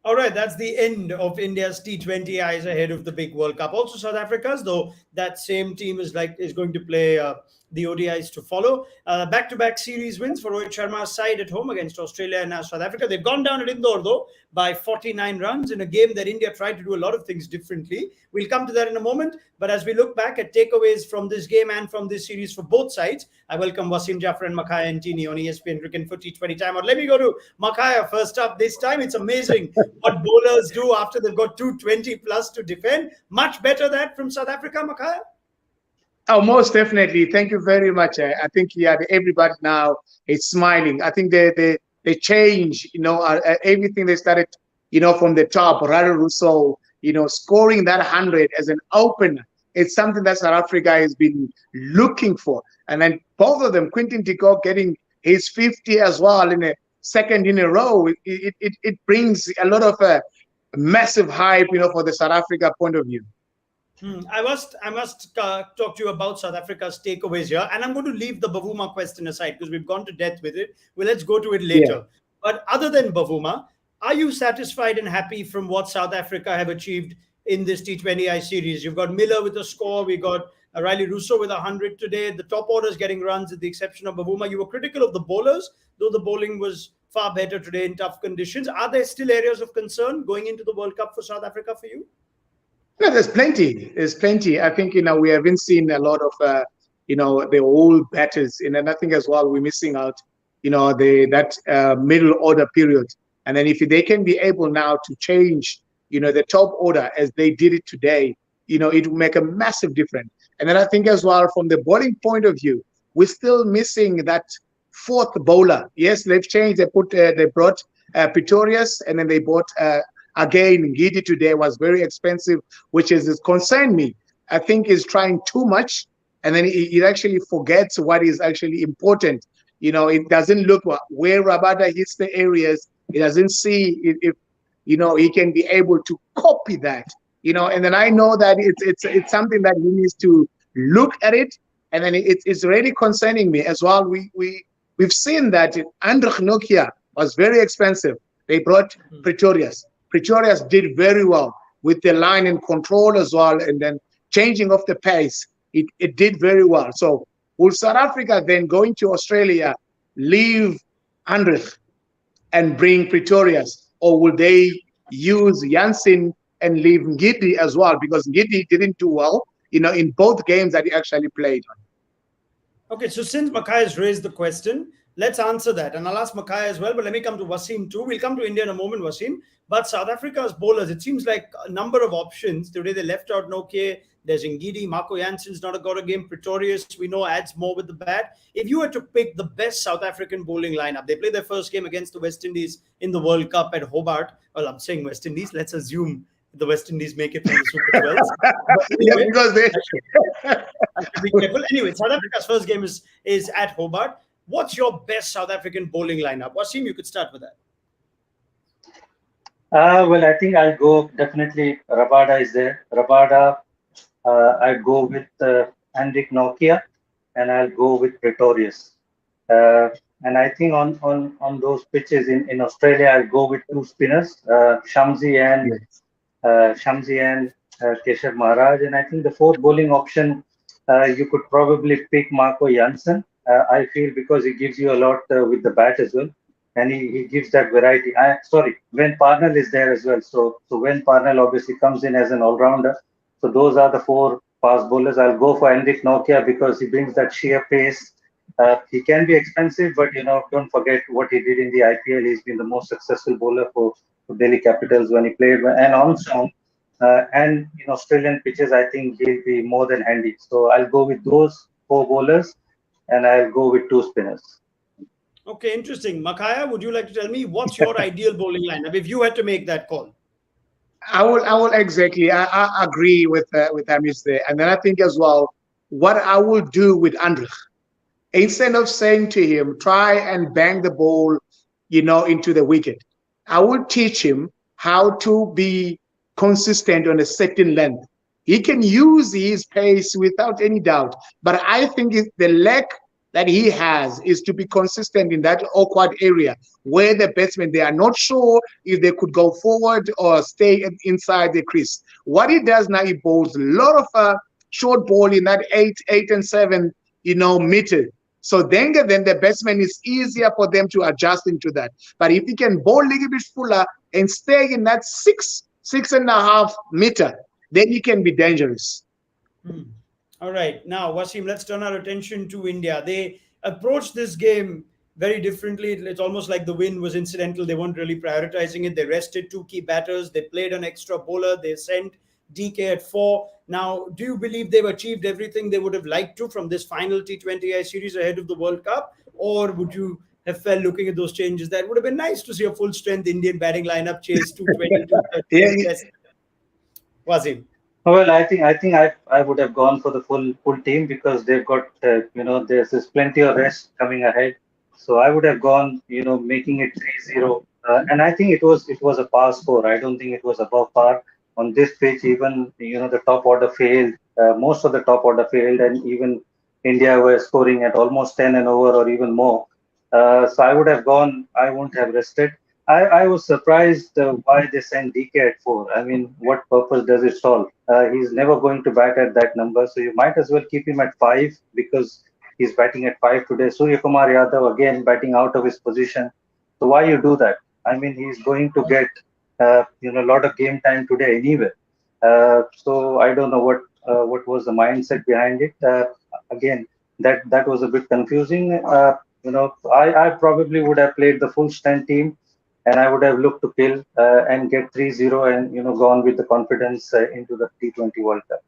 All right, that's the end of India's T20Is ahead of the big World Cup. Also, South Africa's, though that same team is going to play the ODIs to follow. Back-to-back series wins for Rohit Sharma's side at home against Australia and now South Africa. They've gone down at Indore, though, by 49 runs in a game that India tried to do a lot of things differently. We'll come to that in a moment. But as we look back at takeaways from this game and from this series for both sides, I welcome Wasim, Jaffer and Makhaya and Ntini on ESPN Cricket for T20 time. Or let me go to Makhaya first up. This time it's amazing what bowlers do after they've got 220 plus to defend. Much better that from South Africa, Makhaya? Oh, most definitely. Thank you very much. I think everybody now is smiling. I think they change, everything they started, from the top. Radu Russo, scoring that 100 as an opener. It's something that South Africa has been looking for. And then both of them, Quinton de Kock getting his 50 as well in a second in a row. It brings a lot of massive hype, for the South Africa point of view. I must talk to you about South Africa's takeaways here, and I'm going to leave the Bavuma question aside because we've gone to death with it. Well, let's go to it later. Yeah. But other than Bavuma, are you satisfied and happy from what South Africa have achieved in this T20I series? You've got Miller with a score, we got Riley Russo with 100 today. The top orders getting runs, with the exception of Bavuma. You were critical of the bowlers, though the bowling was far better today in tough conditions. Are there still areas of concern going into the World Cup for South Africa for you? No, there's plenty. There's plenty. I think, we haven't seen a lot of, the old batters. And I think as well, we're missing out, that middle order period. And then if they can be able now to change, the top order as they did it today, it will make a massive difference. And then I think as well, from the bowling point of view, we're still missing that fourth bowler. Yes, they've changed. They brought Pretorius, and then they bought again, Ngidi today was very expensive, which is concerned me. I think he's trying too much, and then he actually forgets what is actually important. It doesn't look where Rabada hits the areas. He doesn't see if he can be able to copy that. And then I know that it's something that he needs to look at it, and then it's really concerning me as well. We've seen that Andrich Nokia was very expensive. They brought Pretorius. Pretorius did very well with the line and control as well, and then changing of the pace. It did very well. So will South Africa then going to Australia leave Andrich and bring Pretorius, or will they use Jansen and leave Ngidi as well? Because Ngidi didn't do well, in both games that he actually played on. Okay, so since Makhaya has raised the question, let's answer that. And I'll ask Makhaya as well, but let me come to Wasim too. We'll come to India in a moment, Wasim. But South Africa's bowlers, it seems like a number of options. Today they left out Nokia. There's Ngidi. Marco Jansen's not got a game. Pretorius, we know, adds more with the bat. If you were to pick the best South African bowling lineup, they played their first game against the West Indies in the World Cup at Hobart. Well, I'm saying West Indies. Let's assume the West Indies make it from the Super 12s. Anyway, because they I should be careful. Anyway, South Africa's first game is at Hobart. What's your best South African bowling lineup? Wasim, you could start with that. Well, I think I'll go definitely. Rabada is there. Rabada, I'll go with Andrich Nokia, and I'll go with Pretorius. And I think on those pitches in Australia, I'll go with two spinners, Shamsi and Keshav Maharaj. And I think the fourth bowling option, you could probably pick Marco Jansen. I feel because he gives you a lot with the bat as well, and he gives that variety. When Parnell is there as well. So when Parnell obviously comes in as an all-rounder. So those are the four fast bowlers. I'll go for Andrich Nokia because he brings that sheer pace. He can be expensive, but don't forget what he did in the IPL. He's been the most successful bowler for Delhi Capitals when he played. And also, and in Australian pitches, I think he'll be more than handy. So I'll go with those four bowlers, and I'll go with two spinners. Okay, interesting. Makhaya, would you like to tell me what's your ideal bowling lineup if you had to make that call? I will exactly. I agree with Amish there, and then I think as well what I will do with Andrich, instead of saying to him try and bang the ball, into the wicket, I will teach him how to be consistent on a certain length. He can use his pace without any doubt, but I think the lack that he has is to be consistent in that awkward area where the batsmen, they are not sure if they could go forward or stay inside the crease. What he does now, he bowls a lot of short ball in that 8 and 7 meter. So then the batsman is easier for them to adjust into that. But if he can bowl a little bit fuller and stay in that 6.5 meter, then he can be dangerous. Hmm. All right. Now, Wasim, let's turn our attention to India. They approached this game very differently. It's almost like the win was incidental. They weren't really prioritizing it. They rested two key batters. They played an extra bowler. They sent DK at four. Now, do you believe they've achieved everything they would have liked to from this final T20I series ahead of the World Cup? Or would you have felt, looking at those changes, that would have been nice to see a full strength Indian batting lineup chase 220, Yeah, 230 and test? Wasim? Well, I would have gone for the full team because they've got there's plenty of rest coming ahead. So I would have gone making it 3-0, and I think it was a par score. I don't think it was above par on this pitch. Even the top order failed. Most of the top order failed, and even India were scoring at almost 10 and over or even more. So I would have gone. I wouldn't have rested. I was surprised why they sent DK at four. I mean, what purpose does it solve? He's never going to bat at that number, so you might as well keep him at five because he's batting at five today. Surya Kumar Yadav again batting out of his position. So why you do that? I mean, he's going to get a lot of game time today anyway. So I don't know what was the mindset behind it. Again, that was a bit confusing. I probably would have played the full strength team and I would have looked to kill and get 3-0 and gone with the confidence into the T20 World Cup.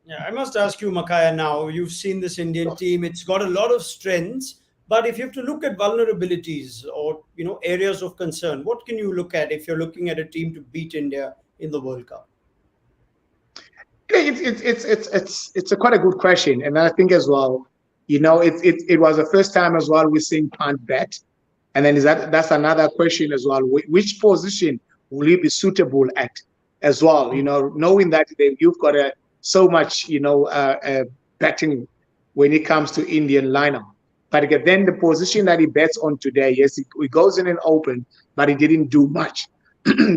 Yeah, I must ask you, Makhaya, now. You've seen this Indian team. It's got a lot of strengths, but if you have to look at vulnerabilities or areas of concern, what can you look at if you're looking at a team to beat India in the World Cup? It's a quite a good question, and I think as well, it was the first time as well we're seeing Pant bat, and then that's another question as well. Which position will he be suitable at as well? Knowing that you've got so much batting when it comes to Indian lineup. But again, then the position that he bets on today, yes, he goes in and open, but he didn't do much.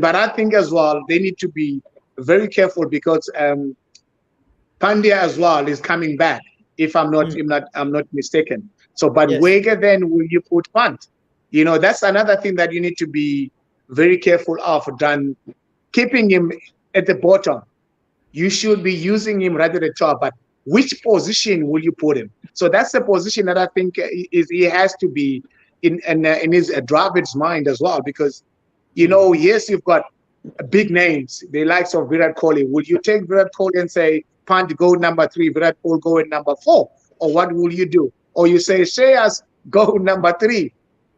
But I think as well they need to be very careful because Pandya as well is coming back, if I'm not mistaken. So, but Yes. where then will you put Pant? That's another thing that you need to be very careful of. Done keeping him at the bottom. You should be using him right at the top, but which position will you put him? So that's the position that I think is he has to be in his Dravid's mind as well, because yes, you've got big names, the likes of Virat Kohli. Would you take Virat Kohli and say, Pant, go number three, Virat Kohli go in number four? Or what will you do? Or you say, Shreyas, go number three?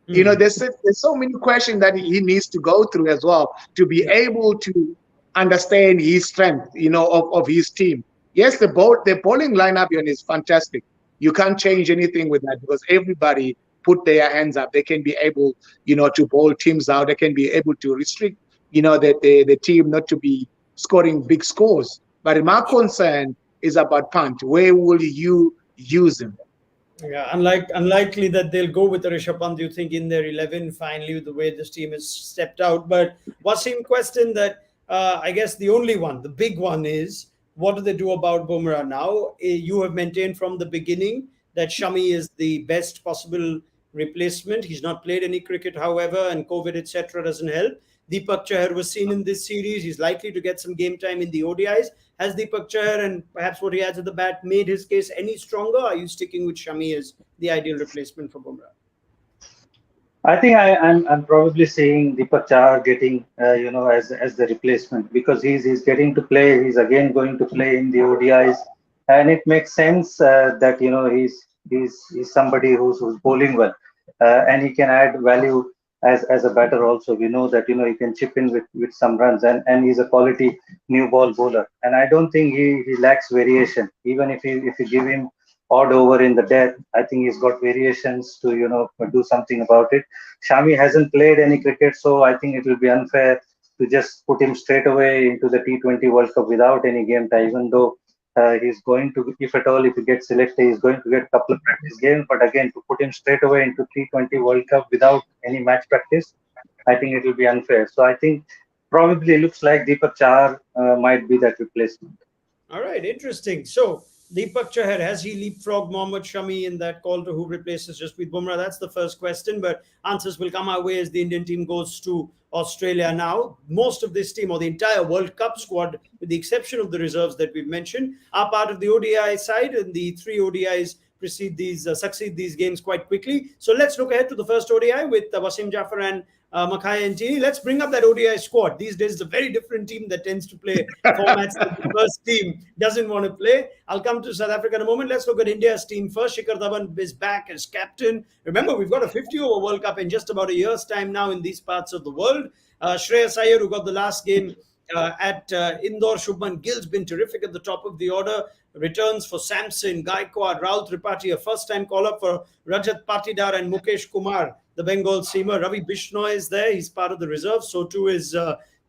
There's so many questions that he needs to go through as well to be Yeah. able to understand his strength, of his team. Yes, the bowling lineup is fantastic. You can't change anything with that because everybody put their hands up. They can be able, to bowl teams out. They can be able to restrict, the team not to be scoring big scores. But my concern is about Pant. Where will you use him? Yeah, unlikely that they'll go with the Rishabh Pant, you think, in their 11 finally, with the way this team has stepped out. But Wasim, question that I guess the only one, the big one is, what do they do about Bumrah now? You have maintained from the beginning that Shami is the best possible replacement. He's not played any cricket, however, and COVID, etc., doesn't help. Deepak Chahar was seen in this series. He's likely to get some game time in the ODIs. Has Deepak Chahar and perhaps what he adds at the bat made his case any stronger? Are you sticking with Shami as the ideal replacement for Bumrah? I think I'm probably seeing Deepak Chahar getting as the replacement because he's getting to play. He's again going to play in the ODIs, and it makes sense that he's somebody who's bowling well, and he can add value as a batter also. We know that he can chip in with some runs, and he's a quality new ball bowler. And I don't think he lacks variation. Even if you give him odd over in the death, I think he's got variations to do something about it. Shami hasn't played any cricket, so I think it will be unfair to just put him straight away into the T20 World Cup without any game time, even though He's going to, if at all, if he gets selected, he's going to get a couple of practice games. But again, to put him straight away into T20 World Cup without any match practice, I think it will be unfair. So I think probably looks like Deepak Chahar might be that replacement. All right, interesting. So Deepak Chahar, has he leapfrogged Mohammad Shami in that call to who replaces Jasprit Bumrah? That's the first question, but answers will come our way as the Indian team goes to Australia now. Most of this team, or the entire World Cup squad, with the exception of the reserves that we've mentioned, are part of the ODI side, and the three ODIs succeed these games quite quickly. So let's look ahead to the first ODI with Wasim, Jaffer, and Makhaya and Ntini. Let's bring up that ODI squad. These days, it's a very different team that tends to play formats that the first team doesn't want to play. I'll come to South Africa in a moment. Let's look at India's team first. Shikhar Dhawan is back as captain. Remember, we've got a 50-over World Cup in just about a year's time now in these parts of the world. Shreyas Iyer, who got the last game at Indore. Shubman Gill's been terrific at the top of the order. Returns for Samson, Gaikwad, Rahul Tripathi, a first-time call-up for Rajat Patidar and Mukesh Kumar, the Bengal seamer. Ravi Bishnoi is there. He's part of the reserve. So too is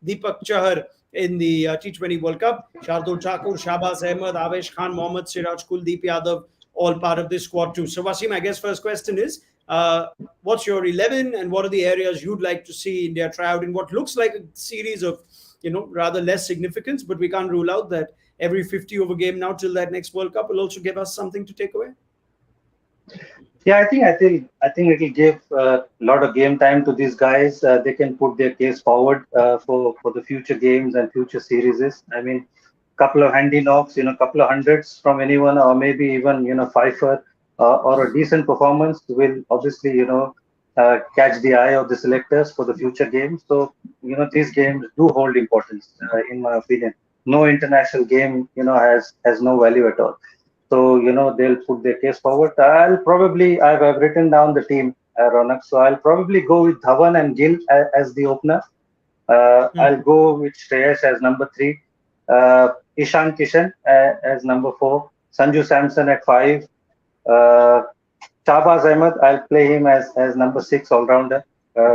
Deepak Chahar in the T20 World Cup. Shardul Thakur, Shahbaz Ahmed, Avesh Khan, Mohammad Siraj, Kuldeep Yadav, all part of this squad too. So Wasim, I guess first question is, what's your 11 and what are the areas you'd like to see India try out in what looks like a series of rather less significance, but we can't rule out that every 50-over game now till that next World Cup will also give us something to take away? Yeah, I think it will give a lot of game time to these guys. They can put their case forward for the future games and future series. I mean, couple of handy knocks, couple of hundreds from anyone, or maybe even Pfeiffer or a decent performance will obviously catch the eye of the selectors for the future games. So these games do hold importance, in my opinion. No international game has no value at all. So, they'll put their case forward. I've written down the team, Raunak. So I'll probably go with Dhawan and Gill as the opener. I'll go with Shreyas as number 3. Ishan Kishan as number 4. Sanju Samson at 5. Shahbaz Ahmed, I'll play him as number 6 all-rounder.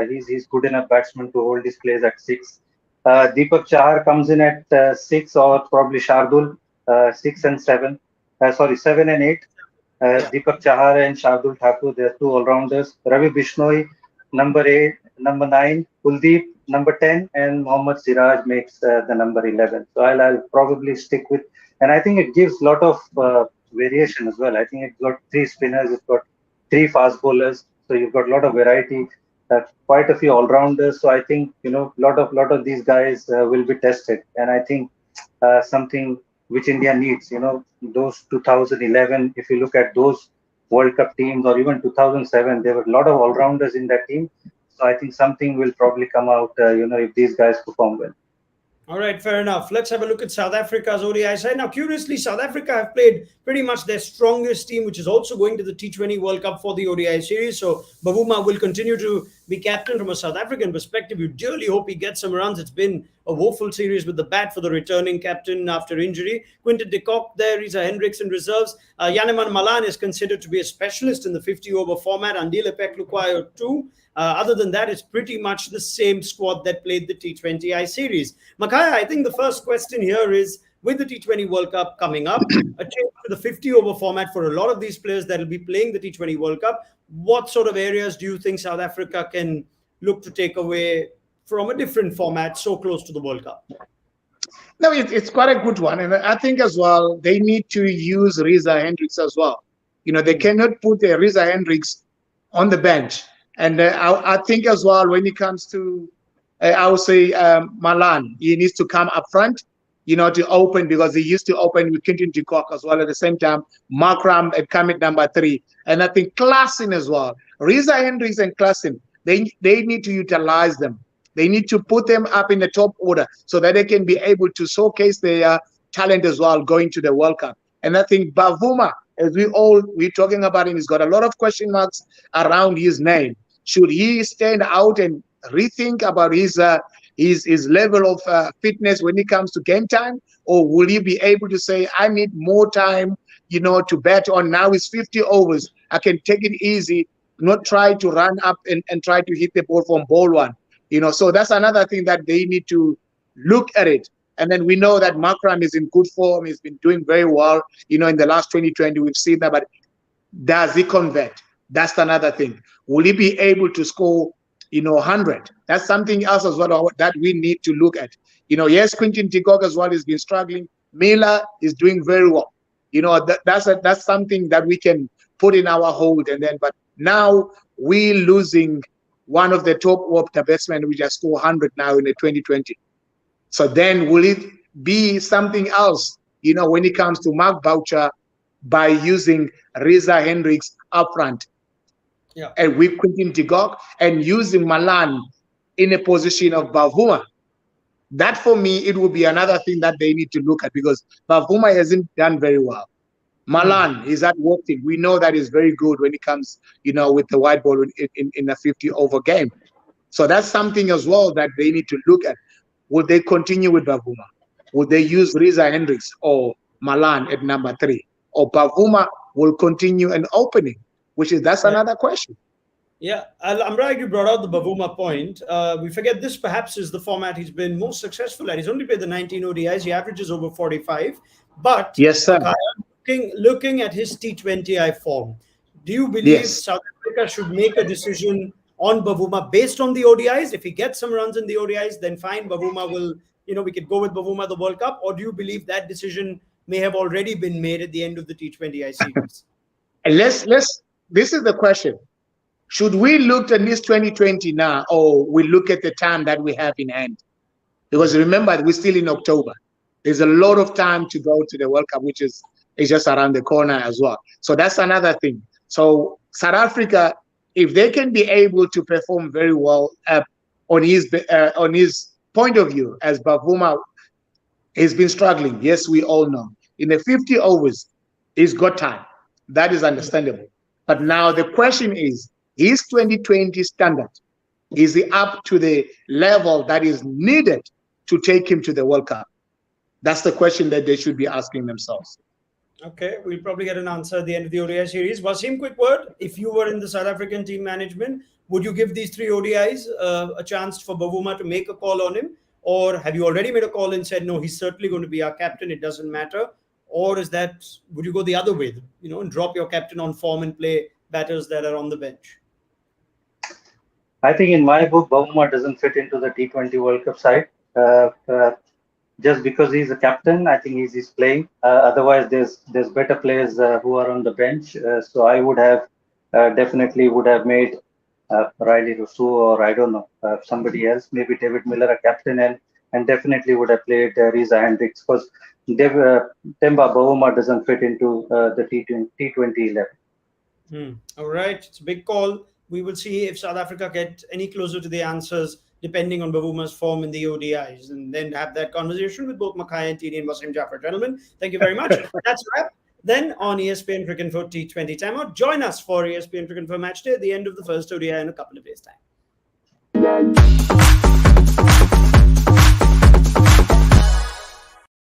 He's good enough batsman to hold his place at 6. Deepak Chahar comes in at 6, or probably Shardul 6 and 7. 7 and 8. Deepak Chahar and Shardul Thakur, they're 2 all-rounders. Ravi Bishnoi, number 8, number 9. Kuldeep, number 10. And Mohammad Siraj makes the number 11. So I'll probably stick with, and I think it gives a lot of variation as well. I think it's got 3 spinners, it's got 3 fast bowlers. So you've got a lot of variety, quite a few all-rounders. So I think, lot of these guys will be tested. And I think something which India needs, those 2011, if you look at those World Cup teams, or even 2007, there were a lot of all-rounders in that team. So I think something will probably come out, if these guys perform well. All right, fair enough. Let's have a look at South Africa's ODI side. Now, curiously, South Africa have played pretty much their strongest team, which is also going to the T20 World Cup for the ODI series. So Bavuma will continue to be captain. From a South African perspective, you dearly hope he gets some runs. It's been a woeful series with the bat for the returning captain after injury. Quinton de Kock there, Reza Hendricks in reserves. Yaneman Malan is considered to be a specialist in the 50-over format. Andile Peklukwayo too. Other than that, it's pretty much the same squad that played the T20I series. Makhaya, I think the first question here is, with the T20 World Cup coming up, a change to the 50-over format for a lot of these players that will be playing the T20 World Cup, what sort of areas do you think South Africa can look to take away from a different format so close to the World Cup? No, it's quite a good one. And I think as well, they need to use Reza Hendricks as well. They cannot put Reza Hendricks on the bench. And I think as well, when it comes to, I would say, Malan, he needs to come up front, to open, because he used to open with Quinton de Kock as well at the same time. Markram had come at number 3. And I think Klassen as well. Reza Hendricks and Klassen, they need to utilize them. They need to put them up in the top order so that they can be able to showcase their talent as well going to the World Cup. And I think Bavuma, as we're talking about him, he's got a lot of question marks around his name. Should he stand out and rethink about his level of fitness when it comes to game time, or will he be able to say, I need more time, to bat on? Now it's 50 overs. I can take it easy, not try to run up and try to hit the ball from ball 1. So that's another thing that they need to look at it. And then we know that Makram is in good form. He's been doing very well. In the last 2020, we've seen that. But does he convert? That's another thing. Will he be able to score, 100? That's something else as well that we need to look at. Yes, Quinton de Kock as well has been struggling. Miller is doing very well. That's something that we can put in our hold. But now we're losing one of the top water batsmen, which has scored 100 now in the 2020. So then will it be something else, when it comes to Mark Boucher by using Reza Hendricks up front? Yeah. And with Quinton de Kock and using Malan in a position of Bavuma. That for me, it will be another thing that they need to look at, because Bavuma hasn't done very well. Malan is at working. We know that is very good when it comes, with the white ball in a 50-over game. So that's something as well that they need to look at. Will they continue with Bavuma? Will they use Reza Hendricks or Malan at number 3? Or Bavuma will continue an opening, that's another question. Yeah, I'm glad you brought out the Bavuma point. We forget this perhaps is the format he's been most successful at. He's only played the 19 ODIs. He averages over 45. But yes, sir. Looking at his T20I form, do you believe South Africa should make a decision on Bavuma based on the ODIs? If he gets some runs in the ODIs, then fine, Bavuma will, we could go with Bavuma the World Cup. Or do you believe that decision may have already been made at the end of the T20I series? This is the question. Should we look at this 2020 now, or we look at the time that we have in hand? Because remember, we're still in October. There's a lot of time to go to the World Cup, which is just around the corner as well. So that's another thing. So South Africa, if they can be able to perform very well on his point of view, as Bavuma has been struggling, yes, we all know. In the 50 overs, he's got time. That is understandable. But now the question is, his 2020 standard, is he up to the level that is needed to take him to the World Cup? That's the question that they should be asking themselves. Okay, we'll probably get an answer at the end of the ODI series. Wasim, quick word. If you were in the South African team management, would you give these 3 ODIs a chance for Bavuma to make a call on him? Or have you already made a call and said, no, he's certainly going to be our captain, it doesn't matter? Or would you go the other way, and drop your captain on form and play batters that are on the bench? I think in my book, Bavuma doesn't fit into the T20 World Cup side. Just because he's a captain, I think he's playing. Otherwise, there's better players who are on the bench. So I would have definitely would have made Riley Rousseau, or I don't know, somebody else, maybe David Miller a captain, and definitely would have played Reza Hendricks, because Temba Bavuma doesn't fit into the T20 11. All right, it's a big call. We will see if South Africa get any closer to the answers, depending on Bavuma's form in the ODIs, and then have that conversation with both Makhaya, Ntini, and Wasim Jaffer. Gentlemen, thank you very much. That's a wrap. Then on ESPN Cricket Info T20 Timeout, join us for ESPN Cricket Info Match Day at the end of the first ODI in a couple of days' time.